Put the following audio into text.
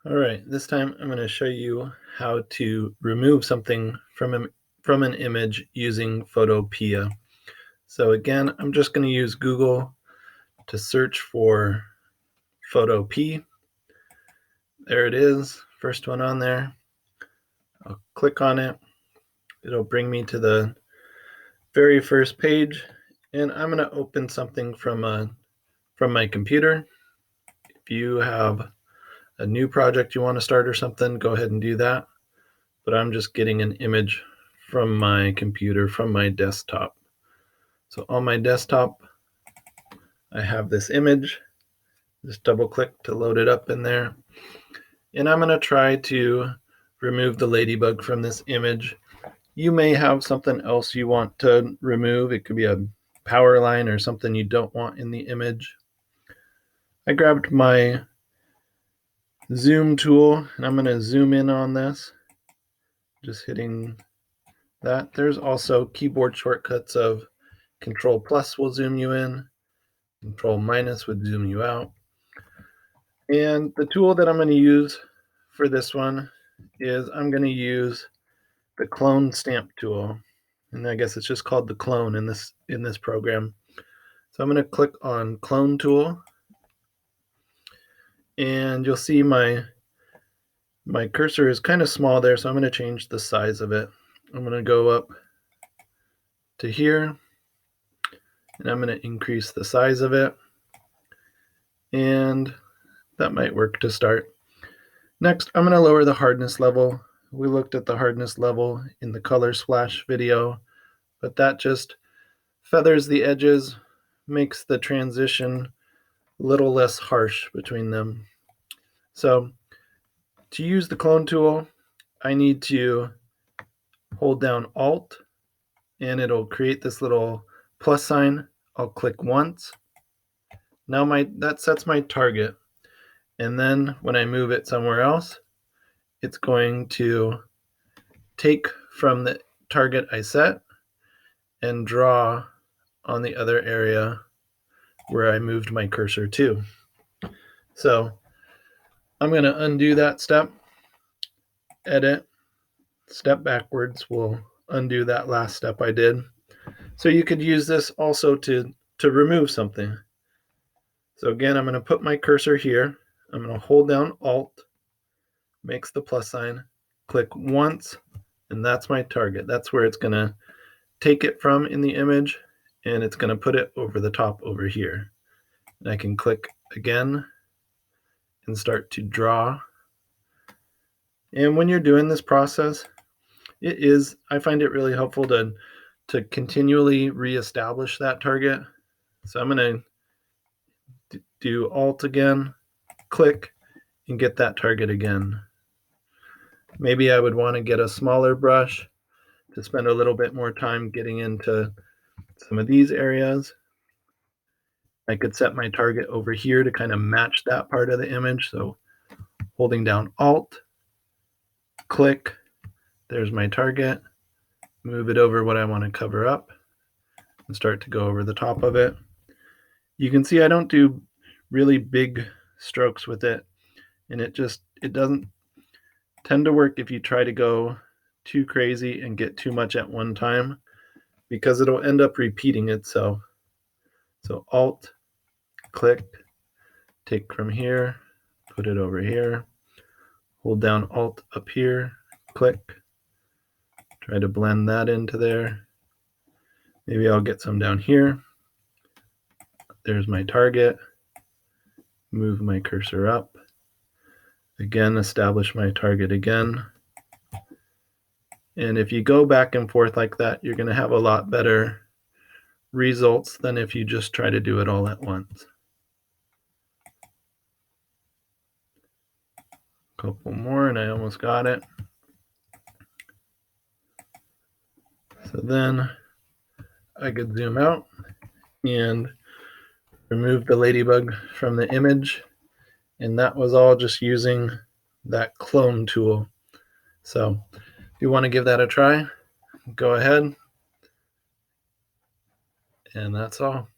All right, this time I'm going to show you how to remove something from an image using Photopea. So again, I'm just going to use Google to search for Photopea. There it is, first one on there. I'll click on it. It'll bring me to the very first page, and I'm going to open something from my computer. If you have a new project you want to start or something, go ahead and do that. But I'm just getting an image from my computer, from my desktop. So on my desktop, I have this image. Just double click to load it up in there. And I'm going to try to remove the ladybug from this image. You may have something else you want to remove. It could be a power line or something you don't want in the image. I grabbed my zoom tool and I'm going to zoom in on this. Just hitting that. There's also keyboard shortcuts of Control plus will zoom you in, Control minus would zoom you out. And the tool that I'm going to use for this one is I'm going to use the clone stamp tool. And I guess it's just called the clone in this program. So I'm going to click on clone tool, and you'll see my cursor is kind of small there, so I'm going to change the size of it. I'm going to go up to here, and I'm going to increase the size of it, and that might work to start. Next, I'm going to lower the hardness level. We looked at the hardness level in the color splash video, but that just feathers the edges, makes the transition a little less harsh between them. So to use the clone tool, I need to hold down Alt, and it'll create this little plus sign. I'll click once. Now that sets my target. And then when I move it somewhere else, it's going to take from the target I set and draw on the other area where I moved my cursor to. So I'm going to undo that step, edit, step backwards will undo that last step I did. So you could use this also to remove something. So again, I'm going to put my cursor here. I'm going to hold down Alt, makes the plus sign, click once, and that's my target. That's where it's going to take it from in the image, and it's going to put it over the top over here. And I can click again and start to draw. And when you're doing this process, I find it really helpful to continually reestablish that target. So I'm going to do Alt again, click, and get that target again. Maybe I would want to get a smaller brush to spend a little bit more time getting into some of these areas. I could set my target over here to kind of match that part of the image. So holding down Alt, click, there's my target, move it over what I want to cover up, and start to go over the top of it. You can see I don't do really big strokes with it, and it doesn't tend to work if you try to go too crazy and get too much at one time, because it'll end up repeating itself. So Alt, click, take from here, put it over here, hold down Alt up here, click, try to blend that into there. Maybe I'll get some down here. There's my target. Move my cursor up. Again, establish my target again. And if you go back and forth like that, you're going to have a lot better results than if you just try to do it all at once. A couple more and I almost got it. So then I could zoom out and remove the ladybug from the image. And that was all just using that clone tool. So if you want to give that a try, go ahead. And that's all.